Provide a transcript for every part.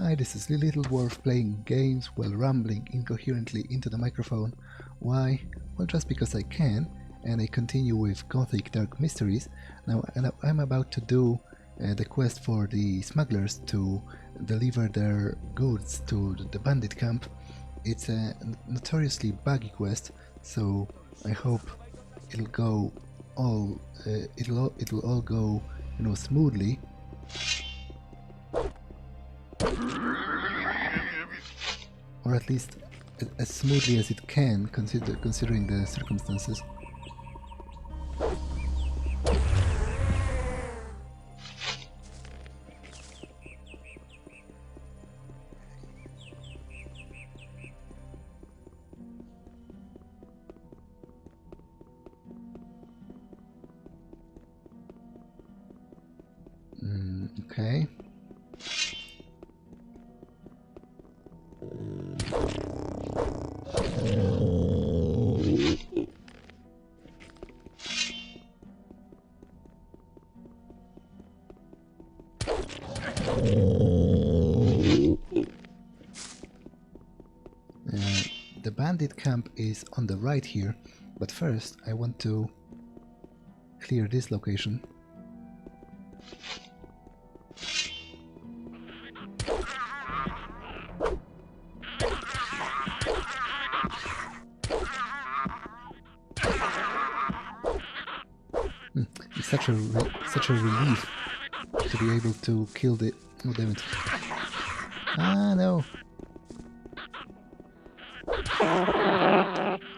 Hi, this is Little Dwarf playing games while rambling incoherently into the microphone. Why? Well, just because I can, and I continue with Gothic Dark Mysteries. Now I'm about to do the quest for the smugglers to deliver their goods to the Bandit Camp. It's a notoriously buggy quest, so I hope it'll go all it'll all go, you know, smoothly. Or at least as smoothly as it can, considering the circumstances. Okay. The Bandit Camp is on the right here, but first I want to clear this location. It's such a relief to be able to kill the... Oh, damn it. Ah, no!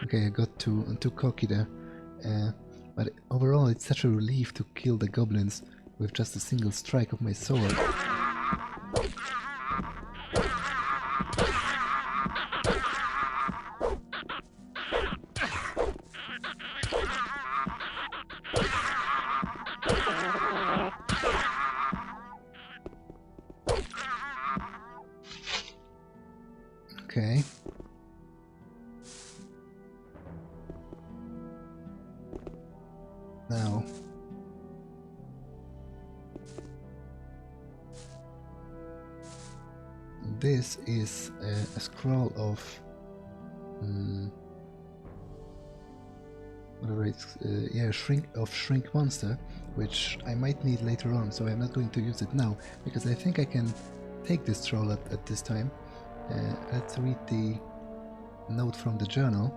Okay, I got too cocky there. But overall, it's such a relief to kill the goblins with just a single strike of my sword. Okay. Now, this is a scroll of whatever it's yeah, shrink monster, which I might need later on, so I'm not going to use it now because I think I can take this scroll at this time. Let's read the note from the journal.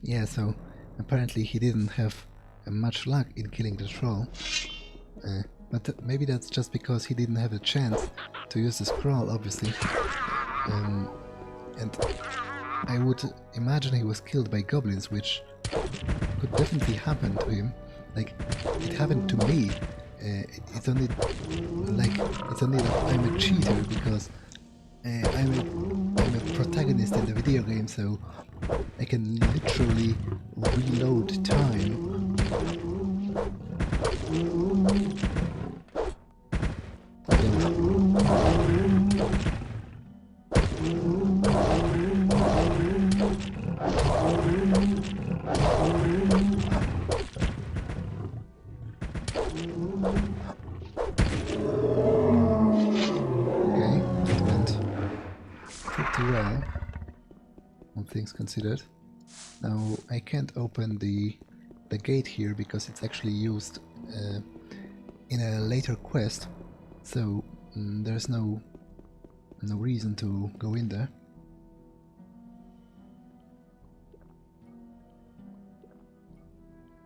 Yeah, so apparently he didn't have much luck in killing the troll, but maybe that's just because he didn't have a chance to use the scroll, obviously. And I would imagine he was killed by goblins, which could definitely happen to him. Like, it happened to me. It's only that I'm a cheater because I'm a protagonist in the video game, so I can literally reload time. Okay, that went pretty well, all things considered. Now I can't open the gate here because it's actually used in a later quest, so there's no reason to go in there.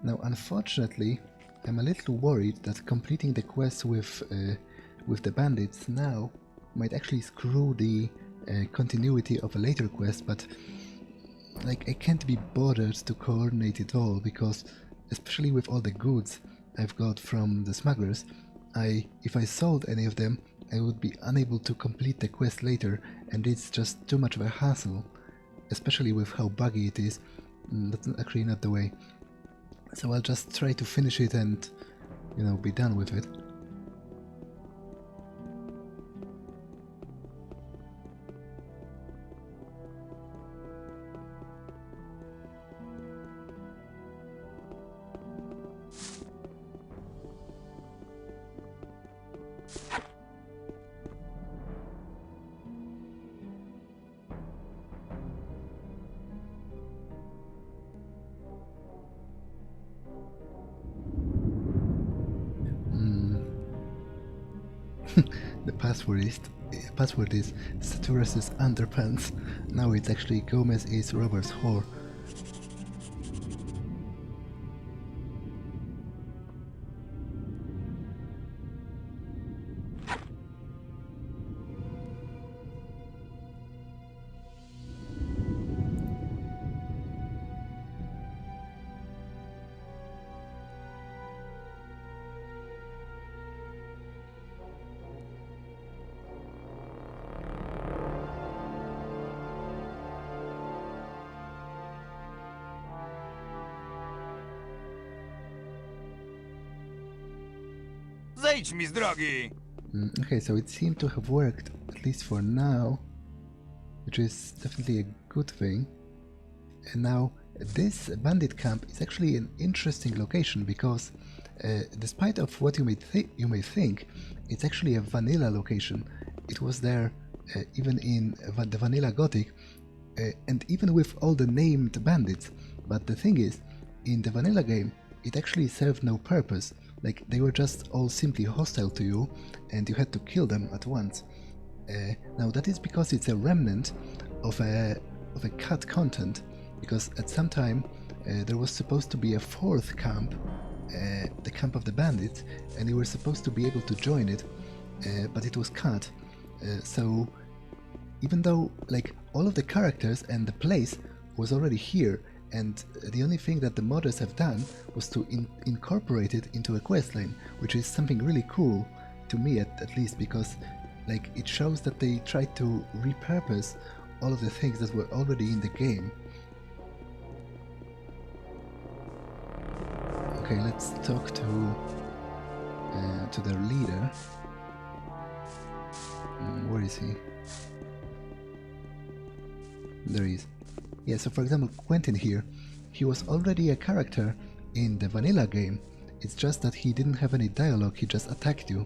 Now, unfortunately, I'm a little worried that completing the quest with the bandits now might actually screw the continuity of a later quest, but like, I can't be bothered to coordinate it all because, especially with all the goods I've got from the smugglers, if I sold any of them, I would be unable to complete the quest later, and it's just too much of a hassle, especially with how buggy it is. That's actually not the way. So I'll just try to finish it and, you know, be done with it. The password is Saturas's underpants. Now it's actually Gomez is Robert's whore. Zejdź mi z drogi! Okay, so it seemed to have worked, at least for now, which is definitely a good thing. And now, this bandit camp is actually an interesting location because, despite of what you may think, it's actually a vanilla location. It was there even in the vanilla Gothic, and even with all the named bandits. But the thing is, in the vanilla game, it actually served no purpose. Like, they were just all simply hostile to you, and you had to kill them at once. Now that is because it's a remnant of a cut content, because at some time there was supposed to be a fourth camp, the camp of the bandits, and you were supposed to be able to join it, but it was cut. So even though like all of the characters and the place was already here, and the only thing that the modders have done was to incorporate it into a questline, which is something really cool to me at least, because like it shows that they tried to repurpose all of the things that were already in the game. Okay, let's talk to their leader. Where is he? There he is. Yeah, so for example, Quentin here, he was already a character in the vanilla game. It's just that he didn't have any dialogue, he just attacked you.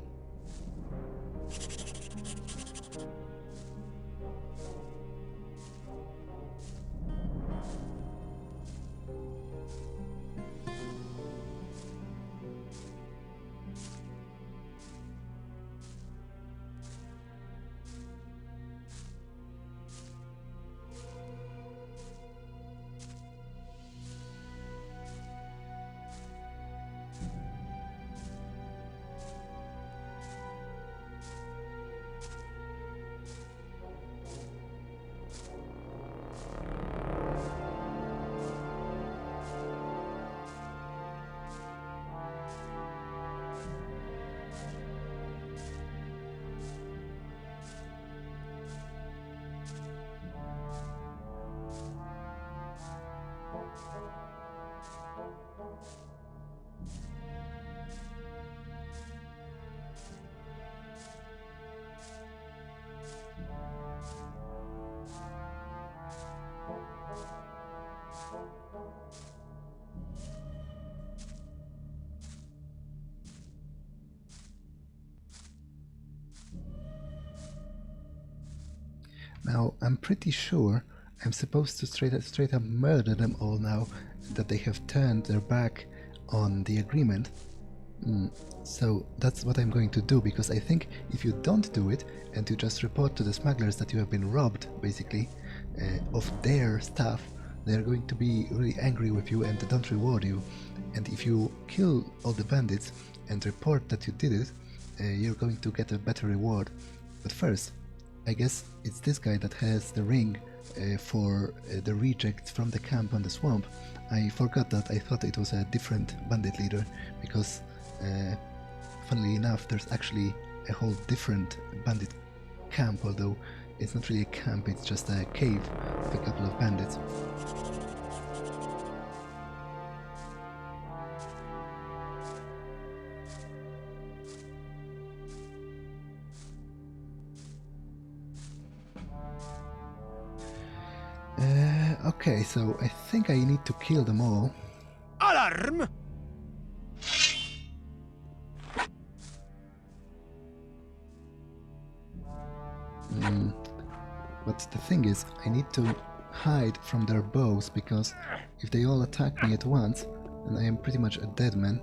Now, I'm pretty sure I'm supposed to straight up murder them all now that they have turned their back on the agreement. So that's what I'm going to do, because I think if you don't do it and you just report to the smugglers that you have been robbed, basically, of their stuff, they're going to be really angry with you and don't reward you. And if you kill all the bandits and report that you did it, you're going to get a better reward. But first, I guess it's this guy that has the ring for the rejects from the camp on the swamp. I forgot that. I thought it was a different bandit leader, because funnily enough there's actually a whole different bandit camp, although it's not really a camp, it's just a cave with a couple of bandits. Okay, so I think I need to kill them all. Alarm! But the thing is, I need to hide from their bows, because if they all attack me at once, then I am pretty much a dead man.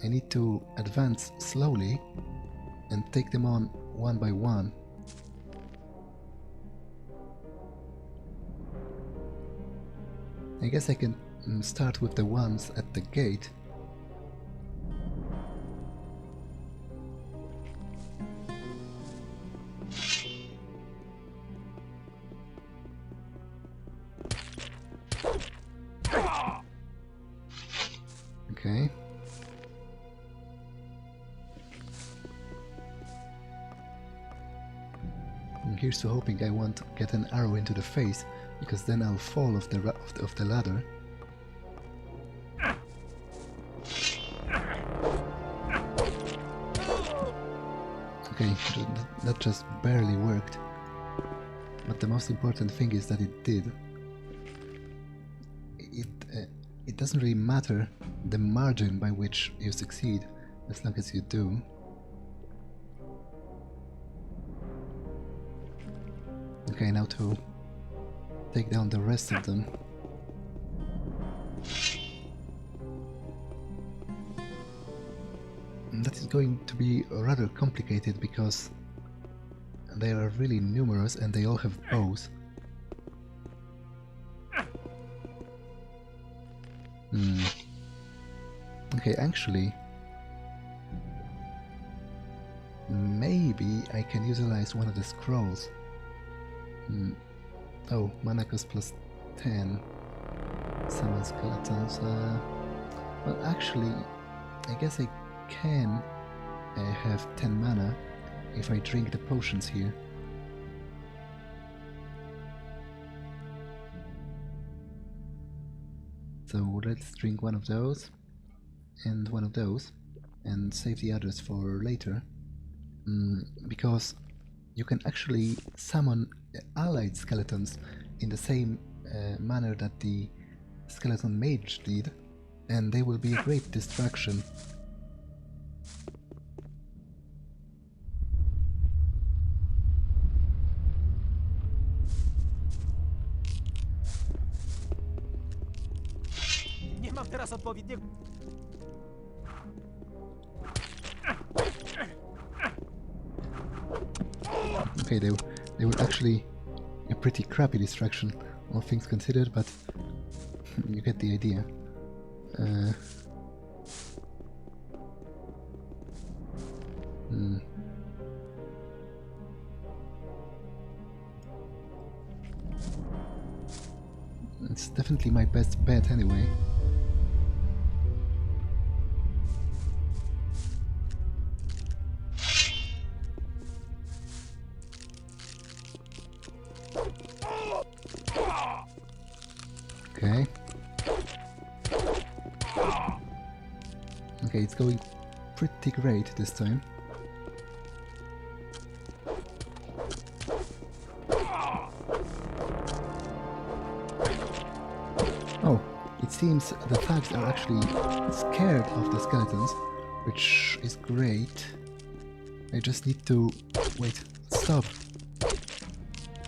I need to advance slowly and take them on one by one. I guess I can start with the ones at the gate. Okay. Here's to hoping I won't get an arrow into the face, because then I'll fall off the ladder. Okay, that just barely worked. But the most important thing is that it did. It doesn't really matter the margin by which you succeed, as long as you do. Okay, now to take down the rest of them. And that is going to be rather complicated, because they are really numerous and they all have bows. Okay, actually, maybe I can utilize one of the scrolls. Oh, mana cost plus 10. Summon skeletons. Well, actually, I guess I can have 10 mana if I drink the potions here. So let's drink one of those and one of those and save the others for later. Because you can actually summon allied skeletons in the same manner that the skeleton mage did, and they will be a great distraction. Nie mam teraz odpowiedniego... Okay, they were actually a pretty crappy distraction, all things considered, but you get the idea. It's definitely my best bet anyway. Okay. Okay, it's going pretty great this time. Oh, it seems the thugs are actually scared of the skeletons, which is great. I just need to... wait, stop.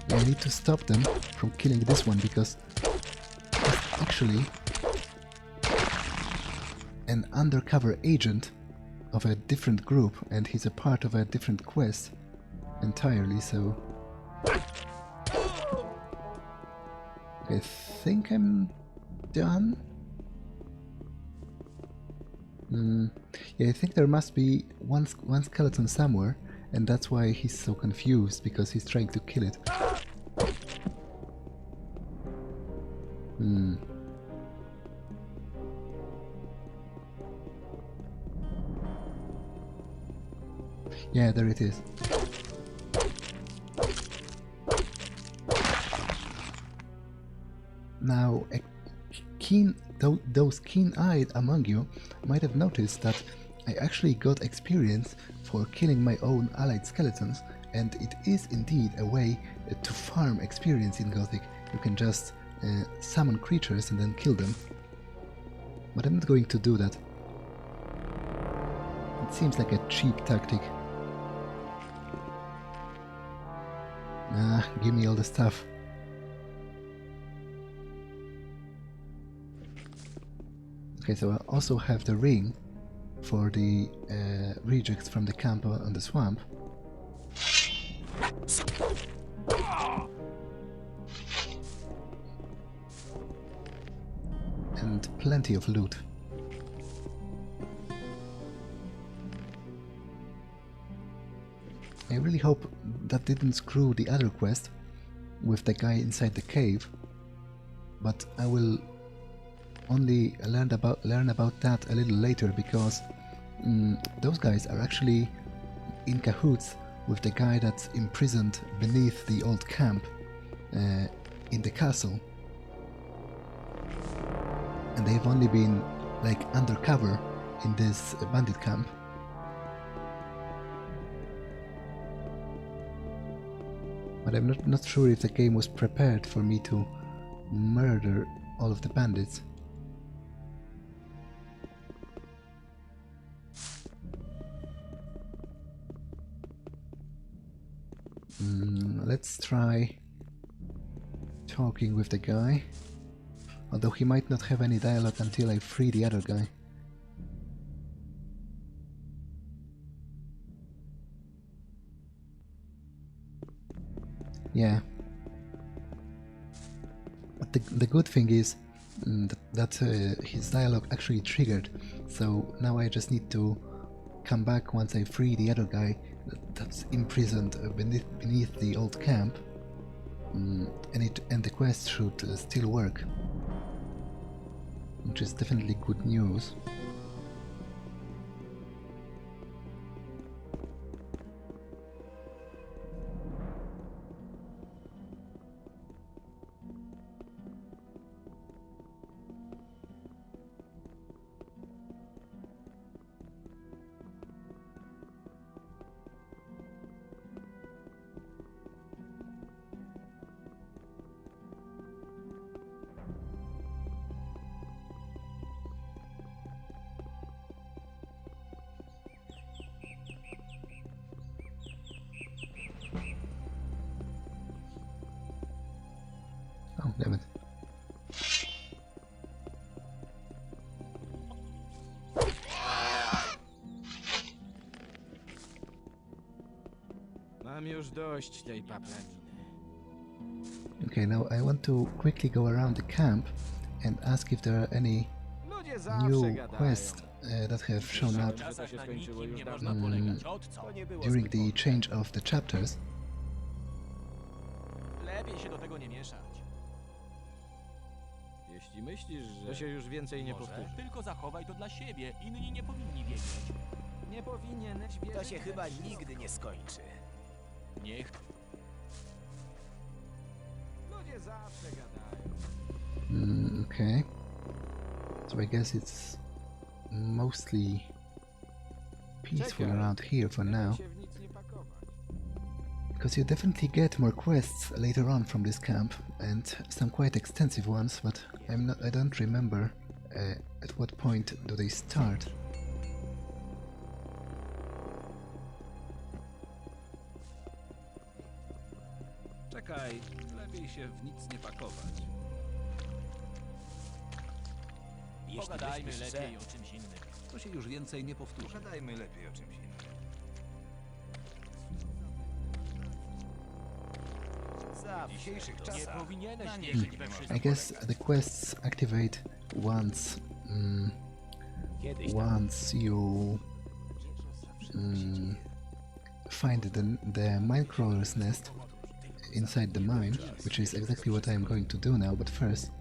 Yeah, I need to stop them from killing this one, because he's actually an undercover agent of a different group, and he's a part of a different quest entirely, so... I think I'm done? Yeah, I think there must be one skeleton somewhere, and that's why he's so confused, because he's trying to kill it. Yeah, there it is. Now, those keen-eyed among you might have noticed that I actually got experience for killing my own allied skeletons, and it is indeed a way to farm experience in Gothic. you can just summon creatures and then kill them. But I'm not going to do that. It seems like a cheap tactic. Nah, give me all the stuff. Okay, so I also have the ring for the rejects from the camp on the swamp. And plenty of loot. I really hope that didn't screw the other quest with the guy inside the cave, but I will only learn about that a little later, because those guys are actually in cahoots with the guy that's imprisoned beneath the old camp in the castle. And they've only been like undercover in this bandit camp. But I'm not sure if the game was prepared for me to murder all of the bandits. Let's try talking with the guy, although he might not have any dialogue until I free the other guy. Yeah. But the good thing is that his dialogue actually triggered, so now I just need to come back once I free the other guy that's imprisoned beneath the old camp, and the quest should still work, which is definitely good news. Oh, damn it. Mam już dość tej paplaniny. Okay, now I want to quickly go around the camp and ask if there are any Ludzie zawsze new gadają. quests that have shown up To się skończyło już To nie było during zbyt the change of the chapters. Lepiej się do tego nie mieszać. Jeśli myślisz, że... To się już więcej nie powtórzy. Tylko zachowaj to dla siebie. Inni nie powinni wiedzieć. Nie powinieneś wierzyć. To się chyba nigdy nie skończy. Niech Ludzie zawsze gadają. Okay. So I guess it's mostly peaceful around here for now, Się w nic nie pakować. because you definitely get more quests later on from this camp, and some quite extensive ones, but I don't remember at what point do they start. Czekaj, lepiej się w nic nie pakować. Jeśli pogadajmy myślisz, lepiej o czymś innym. To się już więcej nie powtórzy. Pogadajmy lepiej o czymś innym. W dzisiejszych Nie czasach powinieneś na wierzyć nikim we nie wszystko. I guess the quests activate once Kiedyś once you find the Minecralwers Nest inside the mine, which is exactly what I'm going to do now, but first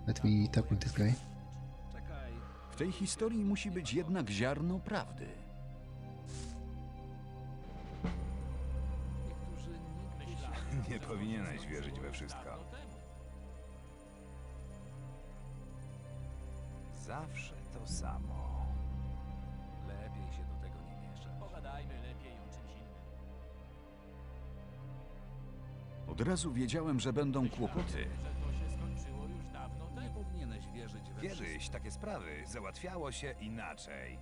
let me talk with this guy. Czekaj, W tej historii musi być jednak ziarno prawdy. niektórzy nigdy się... nie powinieneś wierzyć we wszystko. Zawsze to samo. Lepiej się do tego nie mieszać. Pogadajmy lepiej o czymś innym. Od razu wiedziałem, że będą kłopoty. Kiedyś takie sprawy załatwiało się inaczej.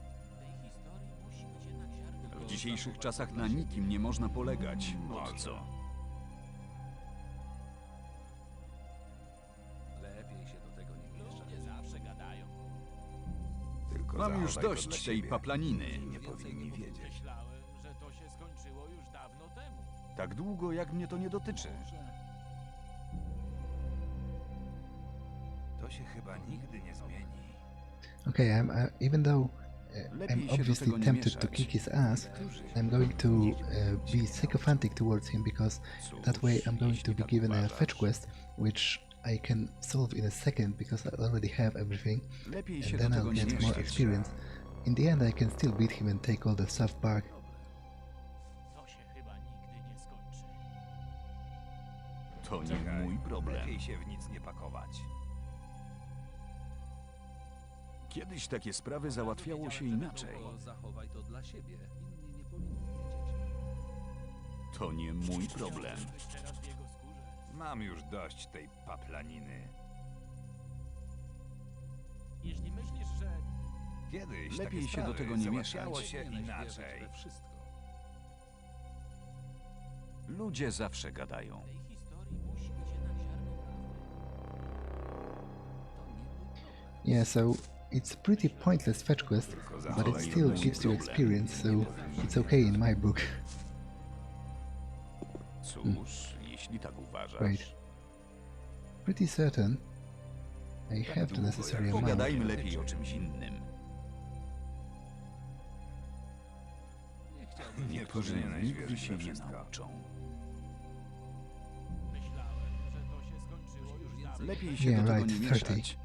W dzisiejszych czasach na nikim nie można polegać. Po co? Lepiej się do tego nie mieszać. Ludzie zawsze gadają. Tylko Mam już zachowaj to dość dla tej siebie. paplaniny. Inni nie powinni wiedzieć. Myślałem, że to się skończyło już dawno temu. Tak długo, jak mnie to nie dotyczy. To się chyba nigdy nie zmieni. Okay, even though Lepiej I'm się do obviously tego nie tempted to mieszać. kick his ass, I'm going to be sycophantic towards him because that way I'm going to be given a fetch quest which I can solve in a second because I already have everything, Lepiej się and do then tego I'll nie get more mieszać. experience. In the end I can still beat him and take all the stuff back. To się chyba nigdy nie skończy. To nie mój problem. Lepiej się w nic nie pakować. Kiedyś takie sprawy załatwiało się inaczej. Tylko zachowaj to dla siebie. Inni nie powinni wiedzieć. To nie mój problem. Teraz w jego skórze. Mam już dość tej paplaniny. Jeśli myślisz, że Kiedyś Lepiej takie się do sprawy tego nie załatwiało mieszać. się Powinieneś inaczej. wierzyć we wszystko. Ludzie zawsze gadają. w tej historii musi być jednak ziarno prawdy. Yeah, so it's a pretty pointless fetch quest, but it still gives you experience, so it's okay in my book. Cóż, jeśli tak uważasz. Wait. Pretty certain I have the necessary amount. Pogadajmy lepiej o czymś innym. Nie chciałbym Niektórzy powinieneś nigdy wierzyć się we nie wszystko. nauczą. Myślałem, że to się skończyło już dawno. Lepiej się Yeah, do tego right, nie 30. mieszać.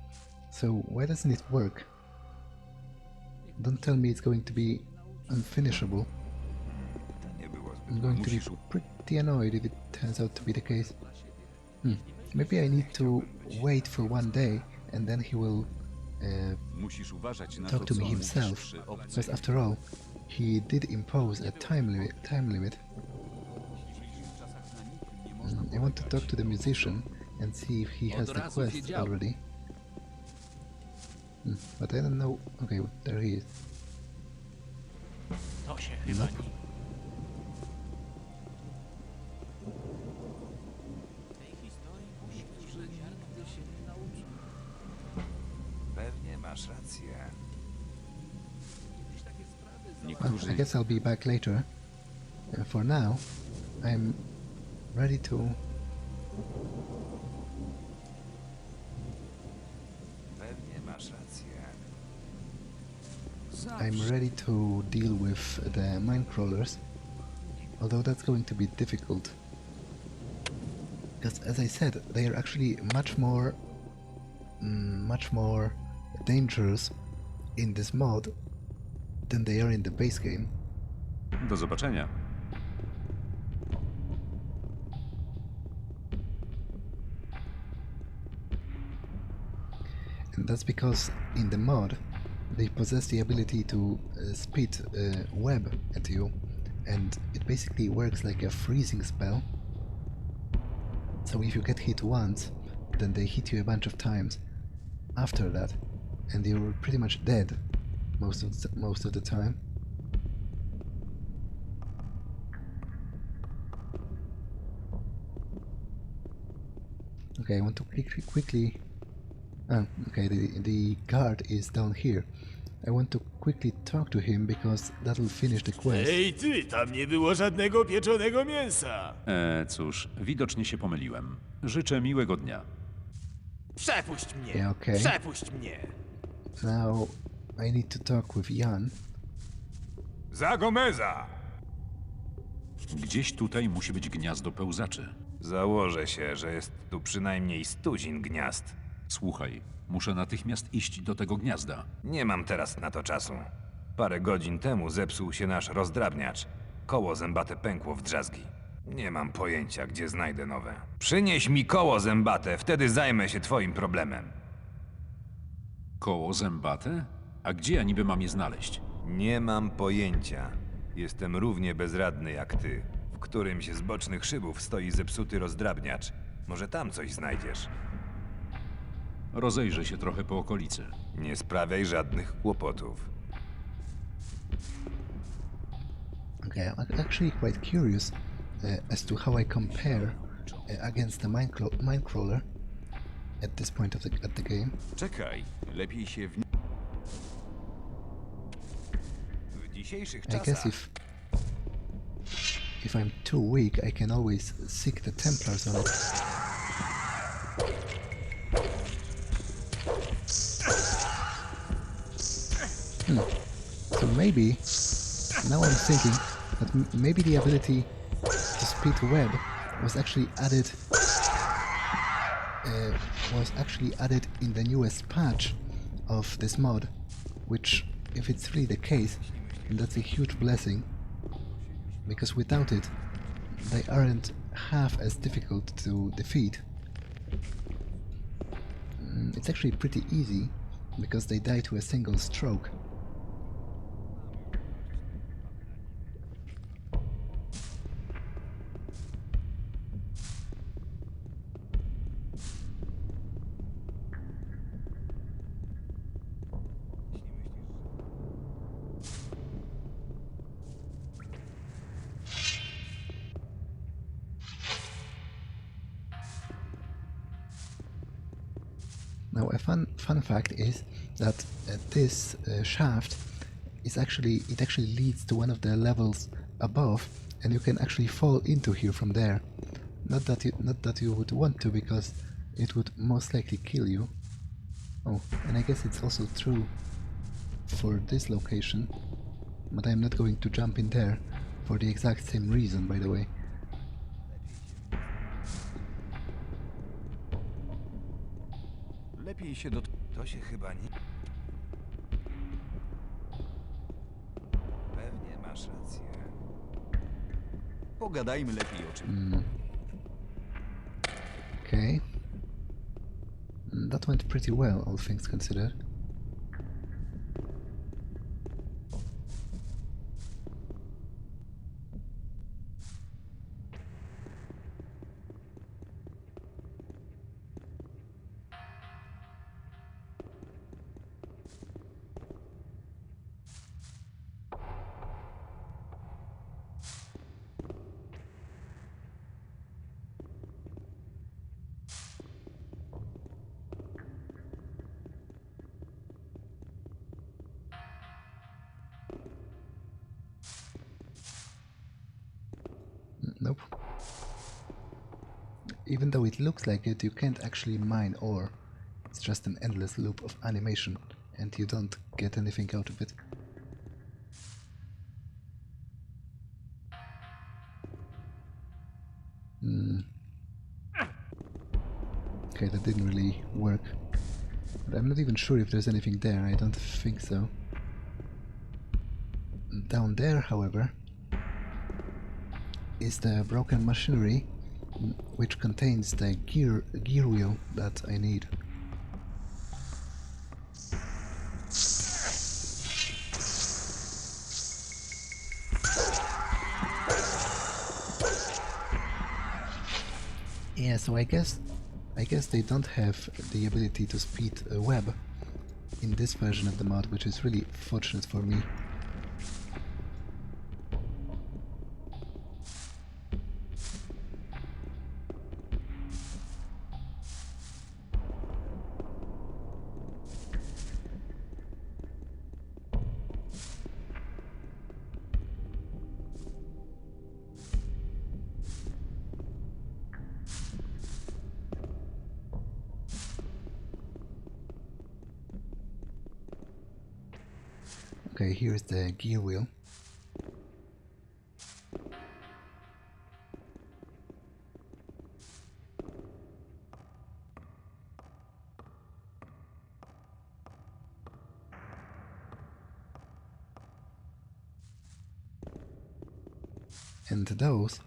So why doesn't it work? Don't tell me it's going to be unfinishable. To nie było zbyt I'm going to be Musisz- pretty annoyed if it turns out to be the case. Maybe I need to wait for one day and then he will Musisz uważać na talk to, to co me mówisz himself. przy obcych. Because after all, he did impose a time limit. I want to talk to the musician and see if he has Od the razu quest wiedziałem. already. But I don't know. Okay, there he is. To się chyba nigdy. W tej historii musi być jednak ziarno prawdy. Pewnie masz rację. Niektórzy I guess I'll be back later. For now, I'm ready to. Pewnie masz rację. I'm ready to deal with the Minecrawlers, although that's going to be difficult. Because, as I said, they are actually much more dangerous in this mod than they are in the base game. Do zobaczenia. And that's because in the mod they possess the ability to spit web at you, and it basically works like a freezing spell. So if you get hit once, then they hit you a bunch of times after that, and you're pretty much dead most of the time. Okay, I want to quickly. Oh, okay, the guard is down here. I want to quickly talk to him because that'll finish the quest. Ej ty, tam nie było żadnego pieczonego mięsa. Cóż, widocznie się pomyliłem. Życzę miłego dnia. Przepuść mnie. Yeah, okay. Przepuść mnie. Now I need to talk with Jan. Za Gomeza! Gdzieś tutaj musi być gniazdo pełzaczy. Założę się, że jest tu przynajmniej 100 gniazd. Słuchaj, muszę natychmiast iść do tego gniazda. Nie mam teraz na to czasu. Parę godzin temu zepsuł się nasz rozdrabniacz. Koło zębate pękło w drzazgi. Nie mam pojęcia, gdzie znajdę nowe. Przynieś mi koło zębate, wtedy zajmę się twoim problemem. Koło zębate? A gdzie ja niby mam je znaleźć? Nie mam pojęcia. Jestem równie bezradny jak ty. W którymś z bocznych szybów stoi zepsuty rozdrabniacz. Może tam coś znajdziesz. Rozejrzę się trochę po okolicy. Nie sprawiaj żadnych kłopotów. Okay, I'm actually quite curious as to how I compare against the Minecrawler at this point of the game. Czekaj, lepiej się w... W dzisiejszych I guess czasach if I'm too weak, I can always seek the Templars on it. So maybe now I'm thinking that maybe the ability to speed web was actually added in the newest patch of this mod, which, if it's really the case, then that's a huge blessing, because without it they aren't half as difficult to defeat. It's actually pretty easy because they die to a single stroke. Now, a fun fact is that this shaft is actually leads to one of the levels above, and you can actually fall into here from there. Not that you would want to, because it would most likely kill you. Oh, and I guess it's also true for this location, but I'm not going to jump in there for the exact same reason, by the way. Lepiej się do... to się chyba nie... Pewnie masz rację. Pogadajmy lepiej o czym. Okay. That went pretty well, all things considered. Nope. Even though it looks like it, you can't actually mine ore. It's just an endless loop of animation, and you don't get anything out of it. Okay, that didn't really work. But I'm not even sure if there's anything there. I don't think so. Down there, however, is the broken machinery, which contains the gear wheel that I need. Yeah, so I guess they don't have the ability to speed a web in this version of the mod, which is really fortunate for me. Okay, here's the gear wheel. And those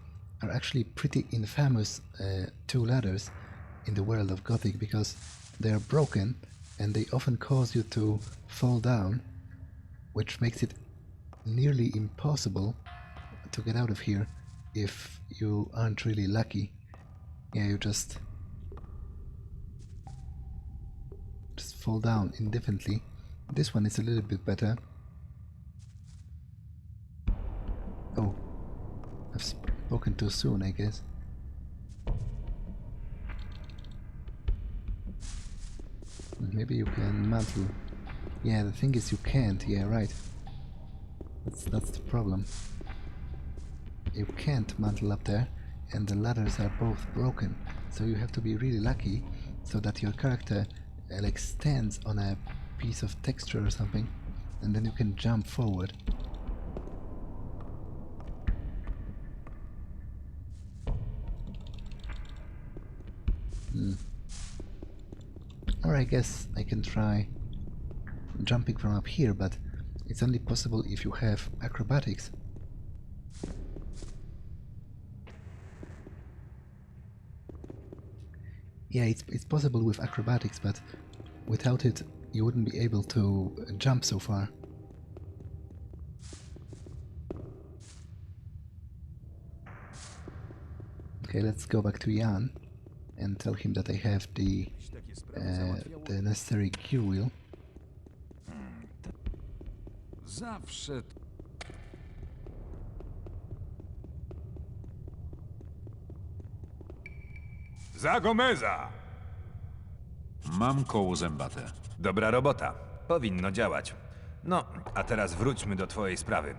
are actually pretty infamous two ladders in the world of Gothic, because they are broken and they often cause you to fall down, which makes it nearly impossible to get out of here if you aren't really lucky. Yeah, you just fall down indefinitely. This one is a little bit better. Oh, I've spoken too soon, I guess. Maybe you can mantle. Yeah, the thing is you can't. Yeah, right. That's the problem. You can't mantle up there, and the ladders are both broken. So you have to be really lucky so that your character like stands on a piece of texture or something, and then you can jump forward. Or I guess I can try jumping from up here, but it's only possible if you have acrobatics. Yeah, it's possible with acrobatics, but without it you wouldn't be able to jump so far. Okay, let's go back to Jan and tell him that I have the necessary gear wheel. Zawsze... Za Gomeza! Mam koło zębate. Dobra robota. Powinno działać. No, a teraz wróćmy do twojej sprawy.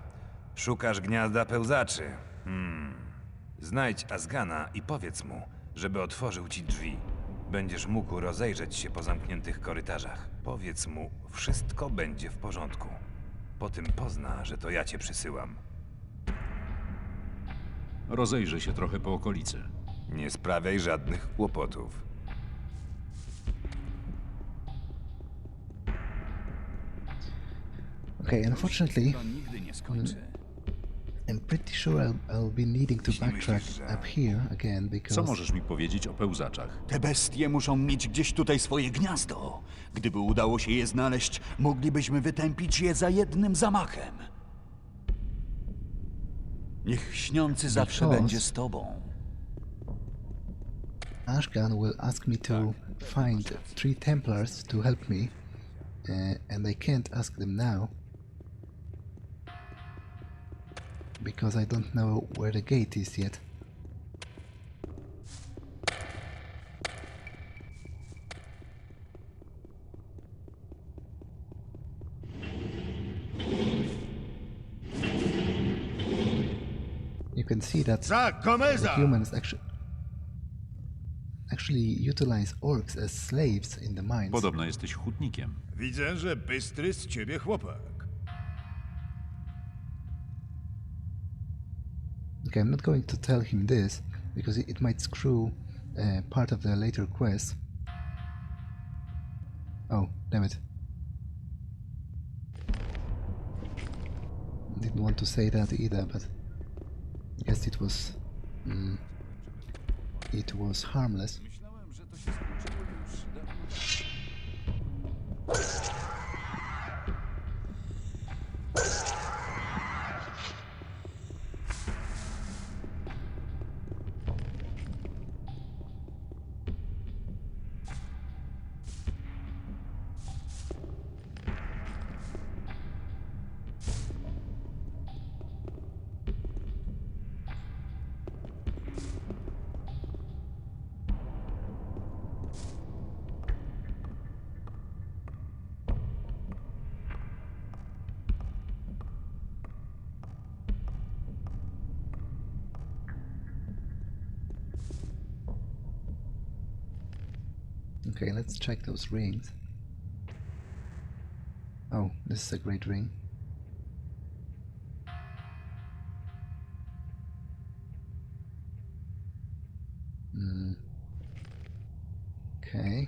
Szukasz gniazda pełzaczy. Znajdź Azgana i powiedz mu, żeby otworzył ci drzwi. Będziesz mógł rozejrzeć się po zamkniętych korytarzach. Powiedz mu, wszystko będzie w porządku. Po tym pozna, że to ja cię przysyłam. Rozejrzę się trochę po okolicy. Nie sprawiaj żadnych kłopotów. Okay, unfortunately, To nigdy nie skończy. I'm pretty sure I'll be needing to backtrack up here again because... Co możesz mi powiedzieć o pełzaczach? Te bestie muszą mieć gdzieś tutaj swoje gniazdo. Gdyby udało się je znaleźć, moglibyśmy wytępić je za jednym zamachem. Niech śniący zawsze Because- będzie z tobą. Ashgan will ask me to find 3 Templars to help me, and I can't ask them now because I don't know where the gate is yet. You can see that the humans actually utilize orcs as slaves in the mines. Podobno jesteś hutnikiem. Widzę, że bystry z ciebie chłopak. Okay, I'm not going to tell him this because it might screw part of the later quest. Oh, damn it. Didn't want to say that either, but I guess it was harmless. Myślałem, że to się skończyło już dawno. Okay, let's check those rings. Oh, this is a great ring. Okay.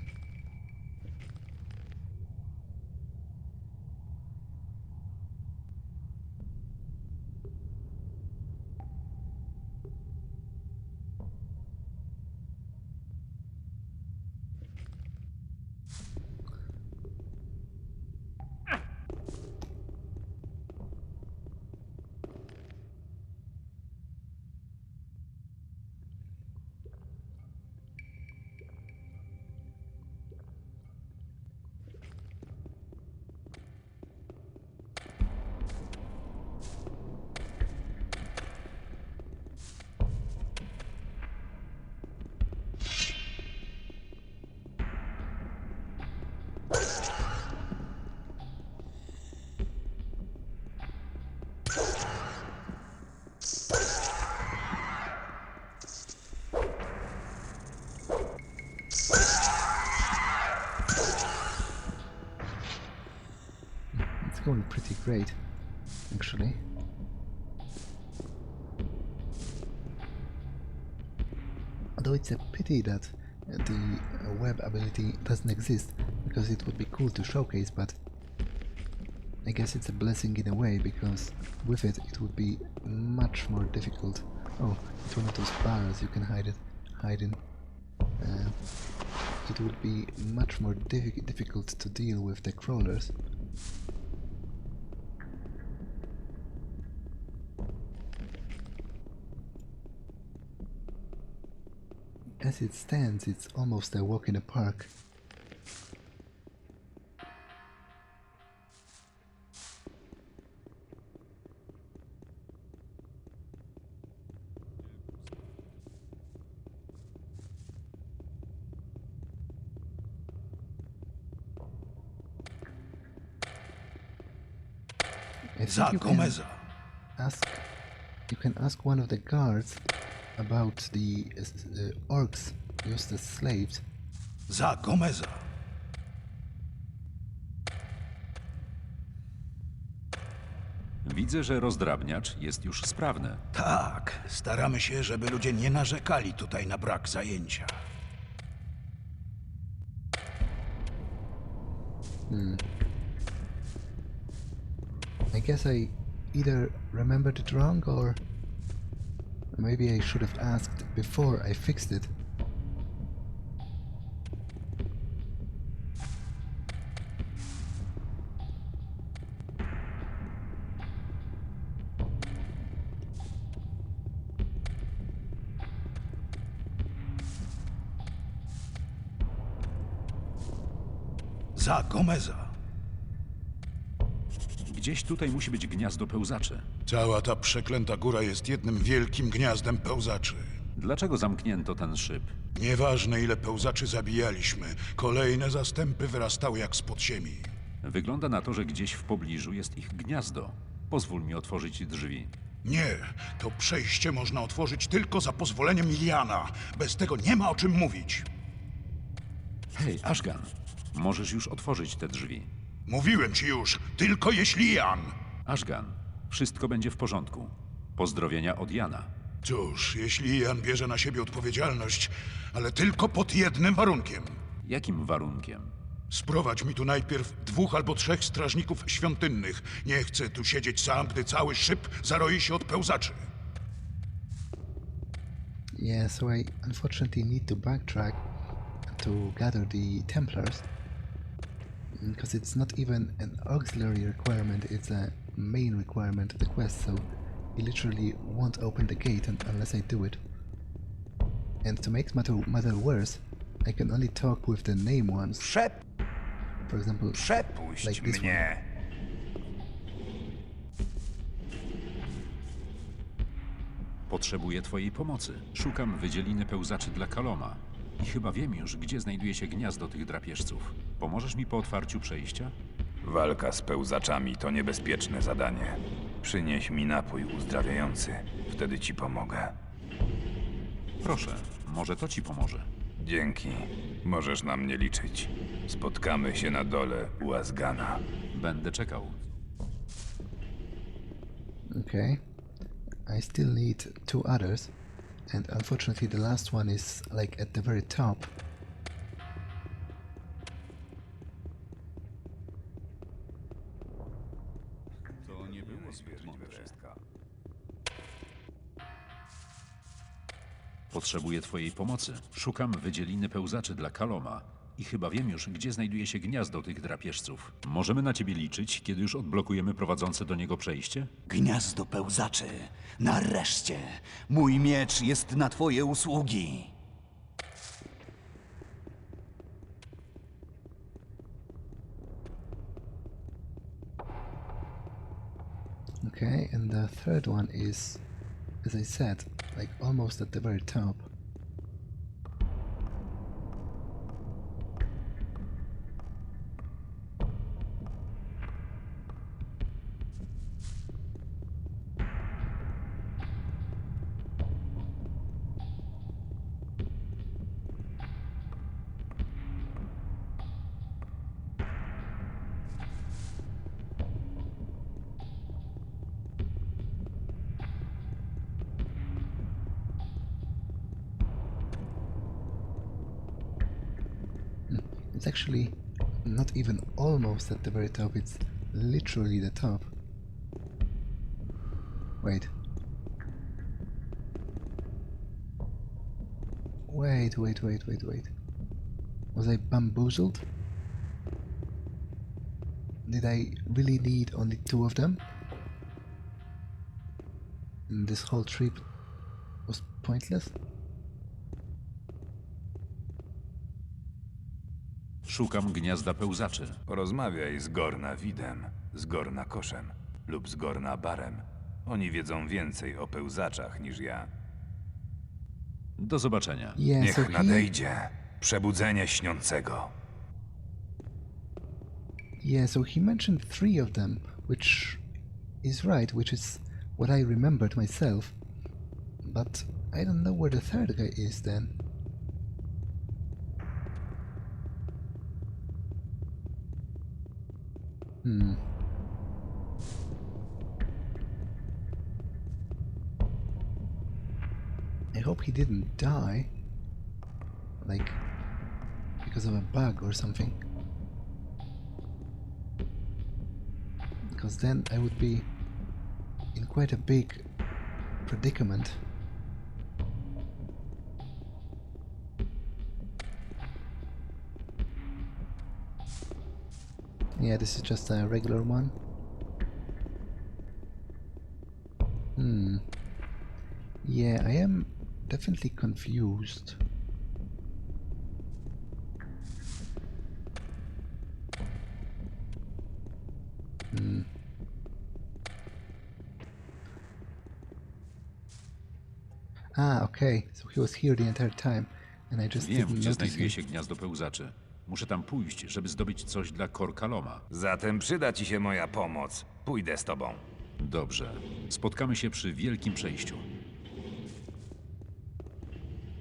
It's going pretty great, actually. Although it's a pity that the web ability doesn't exist, because it would be cool to showcase, but I guess it's a blessing in a way, because with it, it would be much more difficult. Oh, it's one of those barrels you can hide in. It would be much more difficult to deal with the crawlers. As it stands, it's almost a walk in the park. I think you can ask one of the guards about the orcs used as slaves. Za Gomeza. Widzę, że rozdrabniacz jest już sprawny. Tak, staramy się, żeby ludzie nie narzekali tutaj na brak zajęcia. I guess I either remembered it wrong, or maybe I should have asked before I fixed it. Za Gomeza. Gdzieś tutaj musi być gniazdo pełzaczy. Cała ta przeklęta góra jest jednym wielkim gniazdem pełzaczy. Dlaczego zamknięto ten szyb? Nieważne ile pełzaczy zabijaliśmy, kolejne zastępy wyrastały jak spod ziemi. Wygląda na to, że gdzieś w pobliżu jest ich gniazdo. Pozwól mi otworzyć drzwi. Nie, to przejście można otworzyć tylko za pozwoleniem Iliana. Bez tego nie ma o czym mówić. Hej, Ashgan, możesz już otworzyć te drzwi. Mówiłem ci już, tylko jeśli Jan. Ashgan, wszystko będzie w porządku. Pozdrowienia od Jana. Cóż, jeśli Jan bierze na siebie odpowiedzialność, ale tylko pod jednym warunkiem. Jakim warunkiem? Sprowadź mi tu najpierw 2 albo 3 strażników świątynnych. Nie chcę tu siedzieć sam, gdy cały szyb zaroi się od pełzaczy. Yeah, so I unfortunately need to backtrack to gather the Templars, because it's not even an auxiliary requirement, it's a main requirement of the quest, so he literally won't open the gate unless I do it. And to make matter worse, I can only talk with the name ones. For example, Przepuść like this mnie. Potrzebuję twojej pomocy. Szukam wydzieliny pełzaczy dla Kaloma. I chyba wiem już, gdzie znajduje się gniazdo tych drapieżców. Pomożesz mi po otwarciu przejścia? Walka z pełzaczami to niebezpieczne zadanie. Przynieś mi napój uzdrawiający, wtedy ci pomogę. Proszę, może to ci pomoże. Dzięki. Możesz na mnie liczyć. Spotkamy się na dole u Azgana. Będę czekał. Okay. I still need 2 others, and unfortunately the last one is like at the very top. To nie było zbyt mądre. Potrzebuję twojej pomocy. Szukam wydzieliny pełzaczy dla Kaloma. I chyba wiem już, gdzie znajduje się gniazdo tych drapieżców. Możemy na ciebie liczyć, kiedy już odblokujemy prowadzące do niego przejście? Gniazdo pełzaczy. Nareszcie. Mój miecz jest na twoje usługi. Okay, and the third one is, as I said, like almost at the very top. it's actually not even almost at the very top, it's literally the top. Wait. Wait. Was I bamboozled? Did I really need only 2 of them? And this whole trip was pointless? Szukam gniazda pełzaczy. Porozmawiaj z Gorna Widem, z Gorna Koszem lub z Gorna Barem. Oni wiedzą więcej o pełzaczach niż ja. Do zobaczenia. Yeah, so Niech nadejdzie przebudzenie śniącego. so he mentioned 3 of them, which is right, which is what I remembered myself. But I don't know where the third guy is then. I hope he didn't die, like, because of a bug or something. Because then I would be in quite a big predicament. Yeah, this is just a regular one. Yeah, I am definitely confused. Ah, okay. So he was here the entire time, and I just Wiem, didn't gdzie notice znajduje him. się gniazdo pełzaczy. Muszę tam pójść, żeby zdobyć coś dla Kaloma. Zatem przyda ci się moja pomoc. Pójdę z tobą. Dobrze. Spotkamy się przy wielkim przejściu.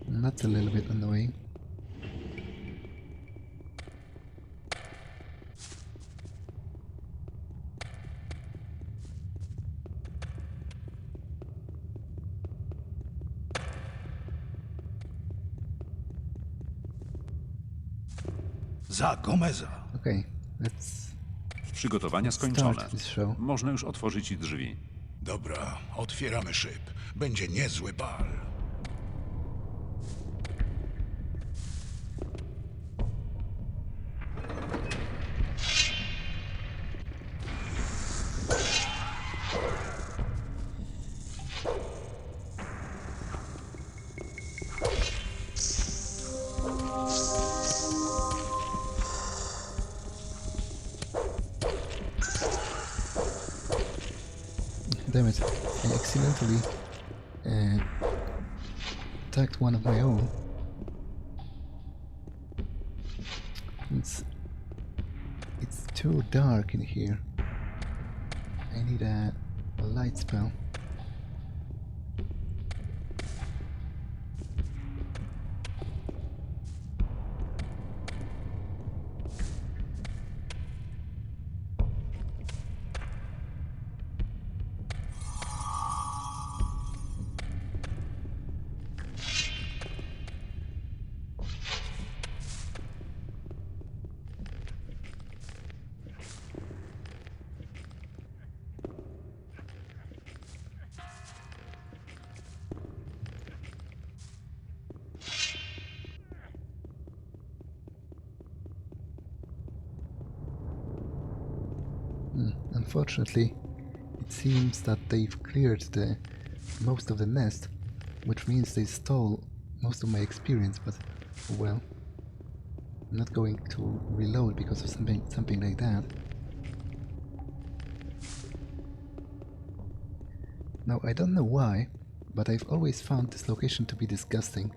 That's a little bit annoying. Za Gomeza. Okay, let's Przygotowania skończone. start this show. Można już otworzyć drzwi. Dobra, otwieramy szyb. Będzie niezły bal. Damn it, I accidentally attacked one of my own. It's too dark in here. I need a light spell. Unfortunately, it seems that they've cleared most of the nest, which means they stole most of my experience, but well, I'm not going to reload because of something like that. Now, I don't know why, but I've always found this location to be disgusting.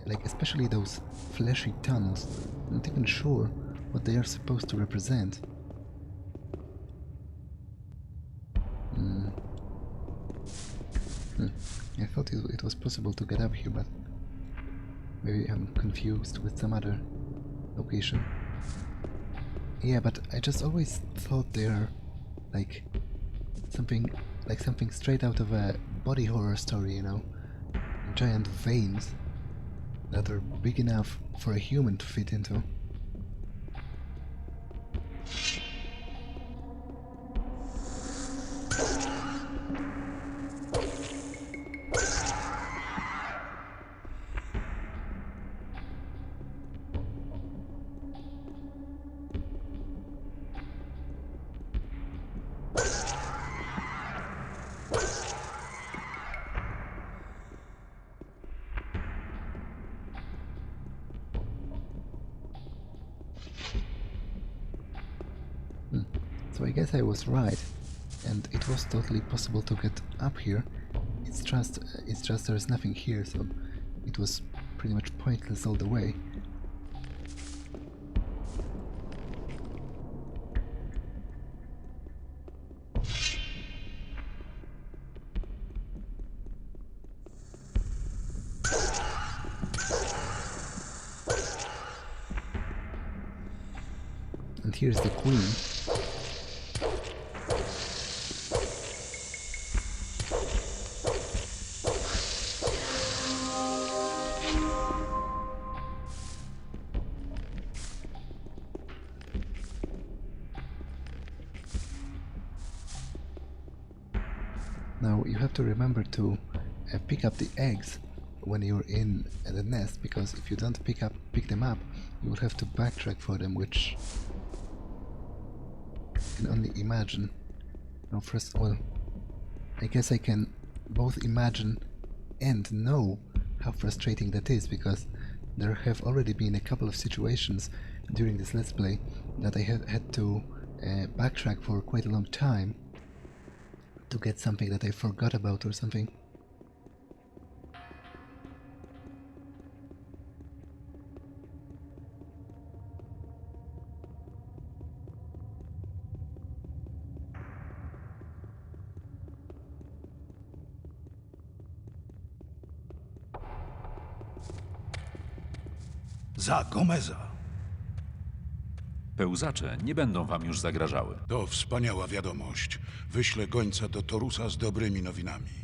Like, especially those fleshy tunnels. I'm not even sure what they are supposed to represent. I thought it was possible to get up here, but maybe I'm confused with some other location. Yeah, but I just always thought they are like something straight out of a body horror story, you know? Giant veins that are big enough for a human to fit into. So I guess I was right, and it was totally possible to get up here. It's just there's nothing here, so it was pretty much pointless all the way. And here's the queen. Now you have to remember to pick up the eggs when you're in the nest, because if you don't pick them up, you will have to backtrack for them, which I can only imagine. Now first, well, I guess I can both imagine and know how frustrating that is, because there have already been a couple of situations during this Let's Play that I had to backtrack for quite a long time to get something that I forgot about or something. Za Gomeza. Pełzacze nie będą wam już zagrażały. To wspaniała wiadomość. Wyślę gońca do Torusa z dobrymi nowinami.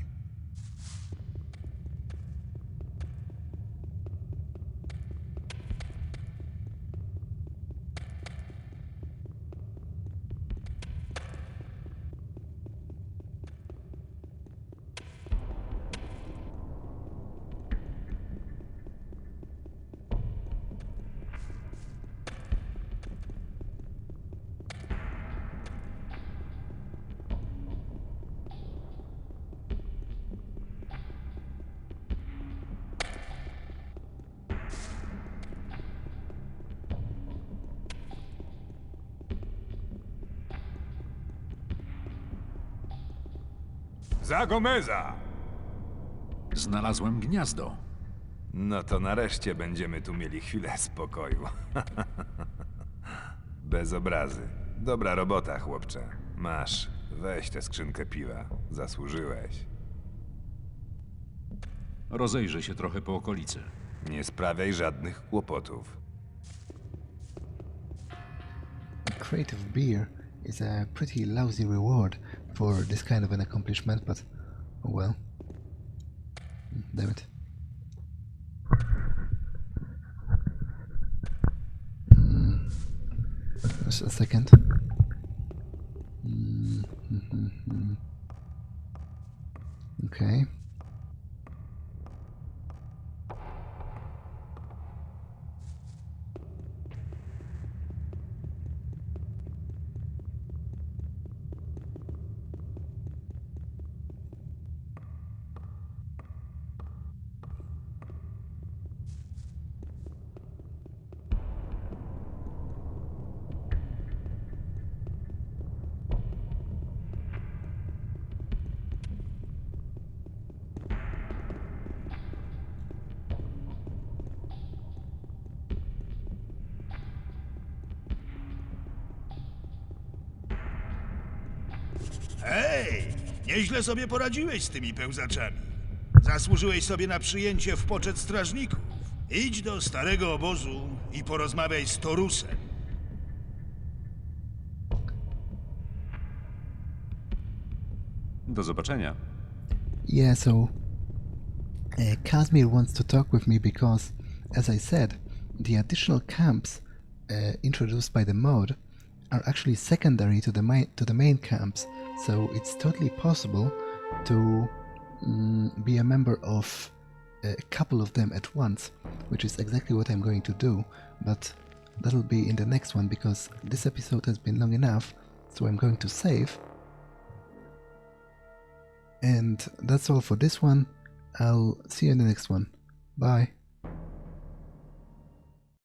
Za Gomeza! Znalazłem gniazdo. No to nareszcie będziemy tu mieli chwilę spokoju. Bez obrazy. Dobra robota, chłopcze. Masz, weź tę skrzynkę piwa. Zasłużyłeś. Rozejrzę się trochę po okolicy. Nie sprawiaj żadnych kłopotów. A crate of beer is a pretty lousy reward for this kind of an accomplishment, but oh well. Damn it. Just a second. Okay. Hej! Nieźle sobie poradziłeś z tymi pełzaczami. Zasłużyłeś sobie na przyjęcie w poczet strażników. Idź do starego obozu i porozmawiaj z Torusem. Do zobaczenia. Yeah, so Kazmir wants to talk with me because, as I said, the additional camps introduced by the mod are actually secondary to the main camps, so it's totally possible to be a member of a couple of them at once, which is exactly what I'm going to do, but that'll be in the next one because this episode has been long enough, so I'm going to save. And that's all for this one. I'll see you in the next one. Bye.